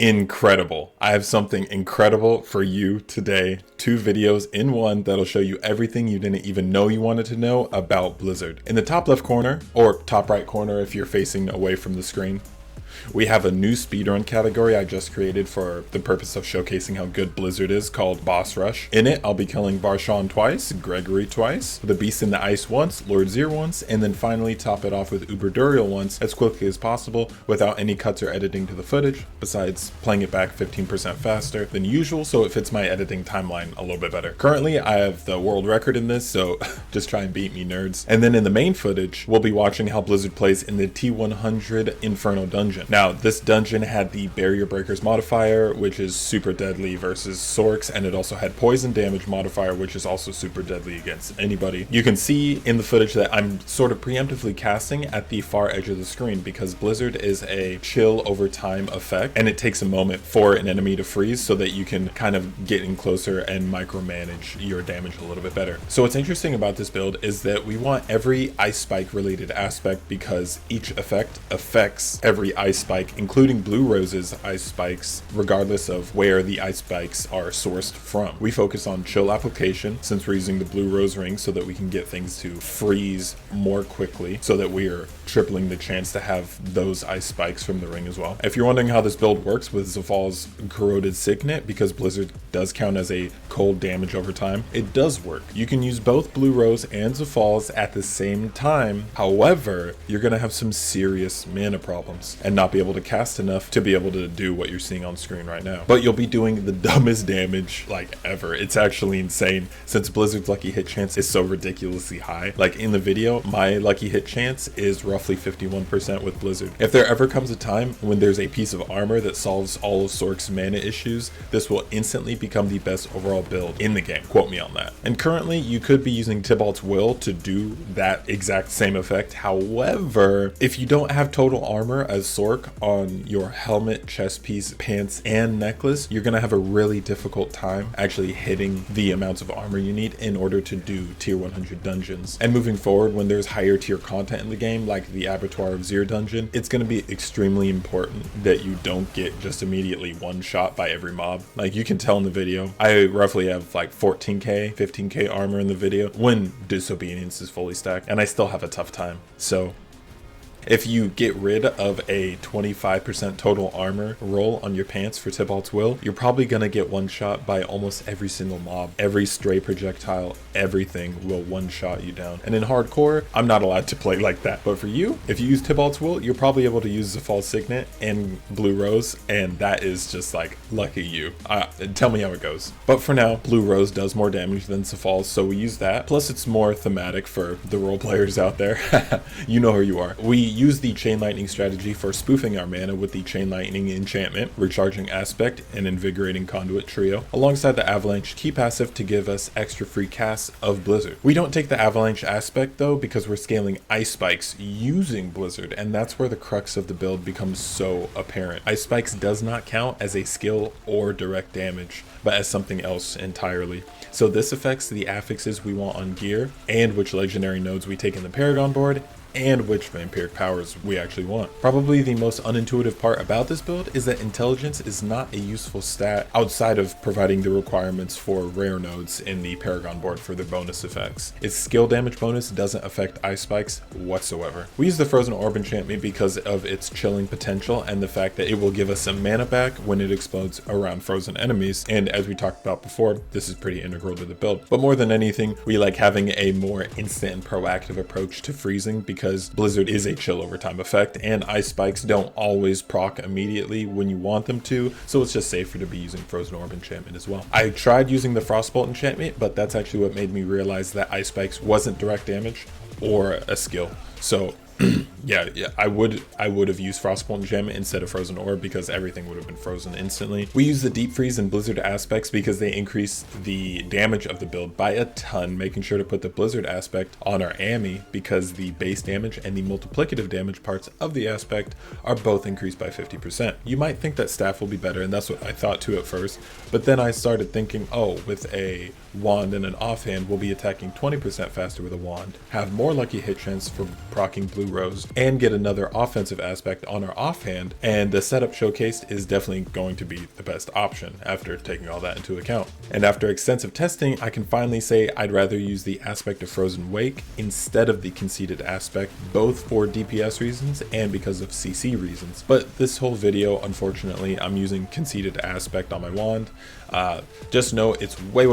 Incredible. I have something incredible for you today. 2 videos in one that'll show you everything you didn't even know you wanted to know about Blizzard. In the top left corner, or top right corner if you're facing away from the screen, we have a new speedrun category I just created for the purpose of showcasing how good Blizzard is, called Boss Rush. In it, I'll be killing Barshawn twice, Gregory twice, the Beast in the Ice once, Lord Zir once, and then finally top it off with Uber Duriel once as quickly as possible without any cuts or editing to the footage, besides playing it back 15% faster than usual so it fits my editing timeline a little bit better. Currently, I have the world record in this, so just try and beat me, nerds. And then in the main footage, we'll be watching how Blizzard plays in the T100 Inferno dungeon. Now, this dungeon had the Barrier Breakers modifier, which is super deadly versus Sorcs, and it also had Poison Damage modifier, which is also super deadly against anybody. You can see in the footage that I'm sort of preemptively casting at the far edge of the screen because Blizzard is a chill over time effect, and it takes a moment for an enemy to freeze so that you can kind of get in closer and micromanage your damage a little bit better. So what's interesting about this build is that we want every ice spike related aspect because each effect affects every ice spike, including Blue Rose's ice spikes, regardless of where the ice spikes are sourced from. We focus on chill application since we're using the Blue Rose ring so that we can get things to freeze more quickly, so that we are tripling the chance to have those ice spikes from the ring as well. If you're wondering how this build works with Zafal's Corroded Signet, because Blizzard does count as a cold damage over time, it does work. You can use both Blue Rose and Zafal's at the same time. However, you're going to have some serious mana problems and not be able to cast enough to be able to do what you're seeing on screen right now. But you'll be doing the dumbest damage like ever. It's actually insane since Blizzard's lucky hit chance is so ridiculously high. Like in the video, my lucky hit chance is roughly 51% with Blizzard. If there ever comes a time when there's a piece of armor that solves all of Sorc's mana issues, this will instantly become the best overall build in the game. Quote me on that. And currently, you could be using Tybalt's Will to do that exact same effect. However, if you don't have total armor as Sorc on your helmet, chest piece, pants, and necklace, you're gonna have a really difficult time actually hitting the amounts of armor you need in order to do tier 100 dungeons. And moving forward, when there's higher tier content in the game, like the Abattoir of Zir dungeon, it's gonna be extremely important that you don't get just immediately one shot by every mob. Like you can tell in the video, I roughly have like 14k, 15k armor in the video when Disobedience is fully stacked, and I still have a tough time. So if you get rid of a 25% total armor roll on your pants for Tybalt's Will, you're probably going to get one shot by almost every single mob. Every stray projectile, everything will one shot you down. And in hardcore, I'm not allowed to play like that. But for you, if you use Tybalt's Will, you're probably able to use Zafal's Signet and Blue Rose, and that is just like, lucky you. Tell me how it goes. But for now, Blue Rose does more damage than Zafal's, so we use that. Plus, it's more thematic for the role players out there. You know who you are. We use the Chain Lightning strategy for spoofing our mana with the Chain Lightning enchantment, Recharging Aspect, and Invigorating Conduit trio, alongside the Avalanche key passive to give us extra free casts of Blizzard. We don't take the Avalanche aspect though because we're scaling Ice Spikes using Blizzard, and that's where the crux of the build becomes so apparent. Ice Spikes does not count as a skill or direct damage, but as something else entirely. So this affects the affixes we want on gear, and which legendary nodes we take in the Paragon board, and which vampiric powers we actually want. Probably the most unintuitive part about this build is that intelligence is not a useful stat outside of providing the requirements for rare nodes in the Paragon board for their bonus effects. Its skill damage bonus doesn't affect ice spikes whatsoever. We use the Frozen Orb enchantment because of its chilling potential and the fact that it will give us some mana back when it explodes around frozen enemies, and as we talked about before, this is pretty integral to the build. But more than anything, we like having a more instant and proactive approach to freezing because Blizzard is a chill over time effect, and ice spikes don't always proc immediately when you want them to, so it's just safer to be using Frozen Orb enchantment as well. I tried using the Frostbolt enchantment, but that's actually what made me realize that ice spikes wasn't direct damage or a skill. So yeah, I would have used Frostbolt enchantment instead of Frozen Orb because everything would have been frozen instantly. We use the Deep Freeze and Blizzard aspects because they increase the damage of the build by a ton, making sure to put the Blizzard aspect on our Ami because the base damage and the multiplicative damage parts of the aspect are both increased by 50%. You might think that staff will be better, and that's what I thought too at first, but then I started thinking, oh, with a wand and an offhand, we'll be attacking 20% faster with a wand, have more lucky hit chance for proccing Blue rose and get another offensive aspect on our offhand, and the setup showcased is definitely going to be the best option after taking all that into account. And after extensive testing, I can finally say I'd rather use the aspect of Frozen Wake instead of the conceded aspect, both for DPS reasons and because of CC reasons. But this whole video, unfortunately, I'm using conceded aspect on my wand. Just know it's way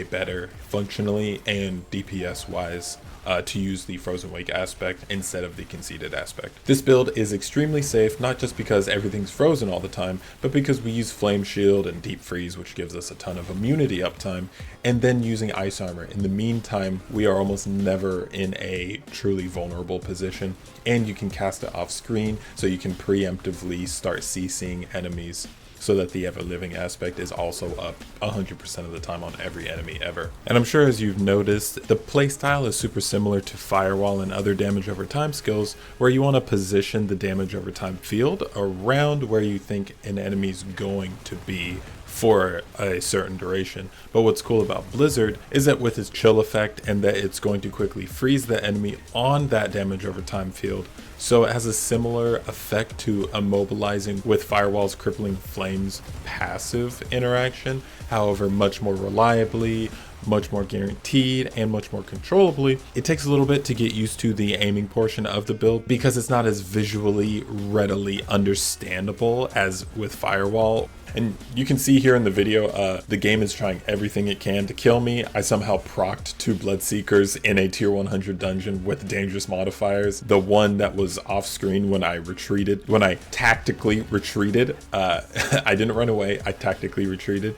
better functionally and DPS wise to use the Frozen Wake aspect instead of the conceded aspect. This build is extremely safe, not just because everything's frozen all the time, but because we use Flame Shield and Deep Freeze, which gives us a ton of immunity uptime, and then using Ice Armor. In the meantime, we are almost never in a truly vulnerable position, and you can cast it off screen, so you can preemptively start CCing enemies, so that the ever living aspect is also up 100% of the time on every enemy ever. And I'm sure as you've noticed, the playstyle is super similar to Firewall and other damage over time skills, where you want to position the damage over time field around where you think an enemy's going to be for a certain duration. But what's cool about Blizzard is that with its chill effect and that it's going to quickly freeze the enemy on that damage over time field, so it has a similar effect to immobilizing with Firewall's Crippling Flames passive interaction, however much more reliably, much more guaranteed, and much more controllably. It takes a little bit to get used to the aiming portion of the build because it's not as visually readily understandable as with Firewall. And you can see here in the video, the game is trying everything it can to kill me. I somehow procced 2 Bloodseekers in a tier 100 dungeon with dangerous modifiers. The one that was off screen when I retreated, when I tactically retreated, I didn't run away, I tactically retreated,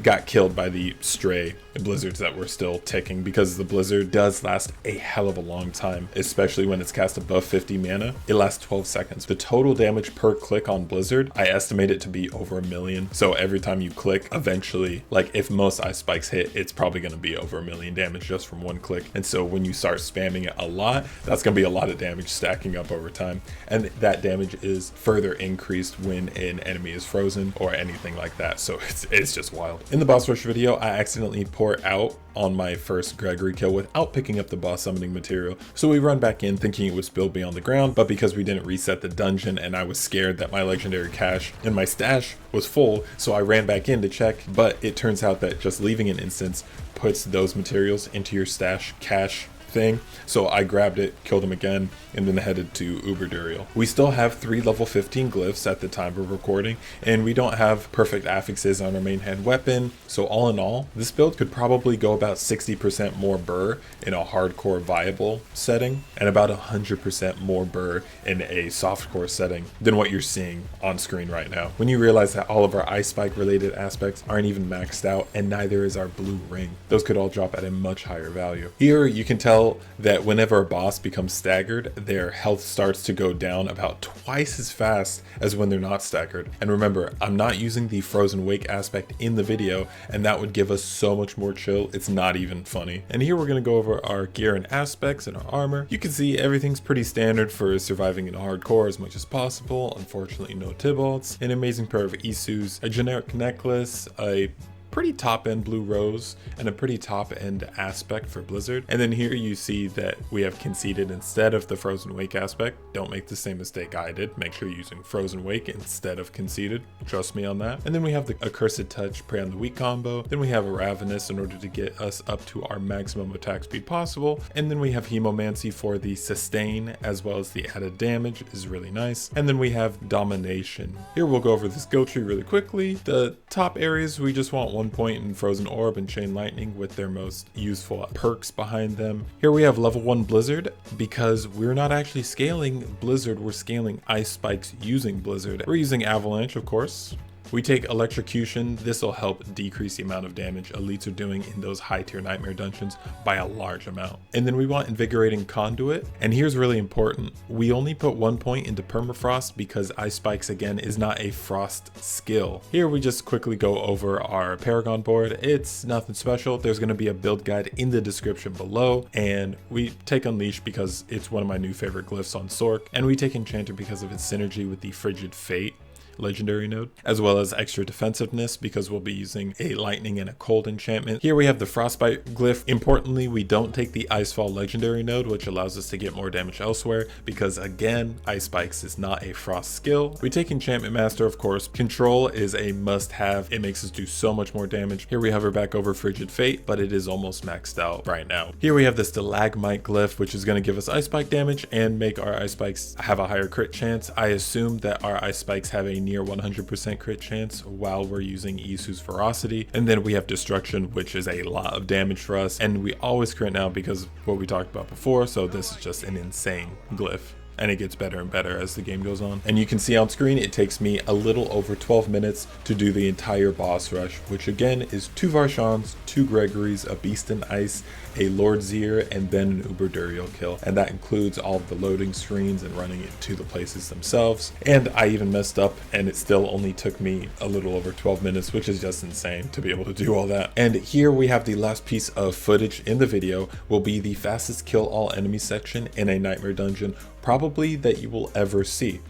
got killed by the stray blizzards that were still ticking, because the blizzard does last a hell of a long time, especially when it's cast above 50 mana. It lasts 12 seconds. The total damage per click on blizzard, I estimate it to be over 1 million. So every time you click, eventually, like if most ice spikes hit, it's probably going to be over 1 million damage just from one click. And so when you start spamming it a lot, that's going to be a lot of damage stacking up over time. And that damage is further increased when an enemy is frozen or anything like that. So it's just wild. In the boss rush video, I accidentally pour out on my first Gregory kill without picking up the boss summoning material. So we run back in thinking it would still be on the ground, but because we didn't reset the dungeon and I was scared that my legendary cache and my stash was full, so I ran back in to check, but it turns out that just leaving an instance puts those materials into your stash cache thing. So I grabbed it, killed him again, and then headed to Uberdurial. We still have 3 level 15 glyphs at the time of recording, and we don't have perfect affixes on our main hand weapon. So all in all, this build could probably go about 60% more brrrr in a hardcore viable setting, and about 100% more brrrr in a softcore setting than what you're seeing on screen right now. When you realize that all of our ice spike related aspects aren't even maxed out, and neither is our blue ring, those could all drop at a much higher value. Here you can tell that whenever a boss becomes staggered, their health starts to go down about twice as fast as when they're not staggered. And remember, I'm not using the Frozen Wake aspect in the video, and that would give us so much more chill, it's not even funny. And here we're going to go over our gear and aspects and our armor. You can see everything's pretty standard for surviving in hardcore as much as possible. Unfortunately, no Tibalts, an amazing pair of Isus, a generic necklace, a pretty top end blue rose, and a pretty top end aspect for Blizzard. And then here you see that we have conceded instead of the Frozen Wake aspect. Don't make the same mistake I did. Make sure you're using Frozen Wake instead of conceded. Trust me on that. And then we have the Accursed Touch Prey on the Weak combo. Then we have a Ravenous in order to get us up to our maximum attack speed possible. And then we have Hemomancy for the sustain, as well as the added damage is really nice. And then we have Domination. Here we'll go over the skill tree really quickly. The top areas, we just want 1 point in Frozen Orb and Chain Lightning with their most useful perks behind them. Here we have level 1 Blizzard. Because we're not actually scaling Blizzard, we're scaling ice spikes using Blizzard. We're using Avalanche, of course. We take Electrocution. This will help decrease the amount of damage elites are doing in those high tier nightmare dungeons by a large amount. And then we want Invigorating Conduit. And here's really important. We only put 1 point into Permafrost because Ice Spikes again is not a frost skill. Here we just quickly go over our Paragon board. It's nothing special. There's going to be a build guide in the description below. And we take Unleash because it's one of my new favorite glyphs on Sorc. And we take Enchanter because of its synergy with the Frigid Fate. legendary node, as well as extra defensiveness because we'll be using a lightning and a cold enchantment. Here we have the frostbite glyph. Importantly, we don't take the icefall legendary node, which allows us to get more damage elsewhere because again, ice spikes is not a frost skill. We take enchantment master, of course. Control is a must have. It makes us do so much more damage. Here we hover back over frigid fate, but it is almost maxed out right now. Here we have the stalagmite glyph, which is going to give us ice spike damage and make our ice spikes have a higher crit chance. I assume that our ice spikes have a near 100% crit chance while we're using Isu's ferocity. And then we have destruction, which is a lot of damage for us, and we always crit now because of what we talked about before. So this is just an insane glyph, and it gets better and better as the game goes on. And you can see on screen it takes me a little over 12 minutes to do the entire boss rush, which again is 2 Varshans, 2 Gregories, a Beast in Ice, a Lord Zir, and then an Uber Duriel kill. And that includes all of the loading screens and running it to the places themselves. And I even messed up and it still only took me a little over 12 minutes, which is just insane to be able to do all that. And here we have the last piece of footage in the video will be the fastest kill all enemies section in a nightmare dungeon probably that you will ever see.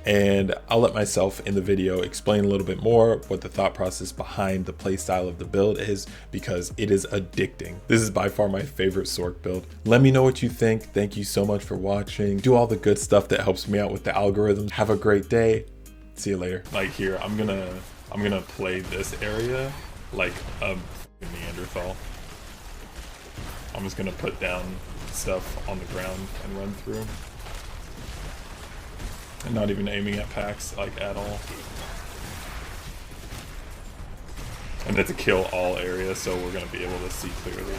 And I'll let myself in the video explain a little bit more what the thought process behind the playstyle of the build is, because it is addicting. This is by far my favorite Sorc build. Let me know what you think. Thank you so much for watching. Do all the good stuff that helps me out with the algorithm. Have a great day. See you later. Like here, I'm gonna play this area like a Neanderthal. I'm just gonna put down stuff on the ground and run through. And not even aiming at packs, like, at all. And it's a kill all area, so we're gonna be able to see clearly.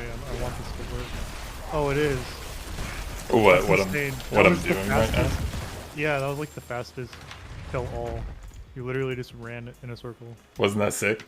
I want this to work. Oh, it is. What I'm doing right now? Yeah, that was like the fastest kill all. You literally just ran in a circle. Wasn't that sick?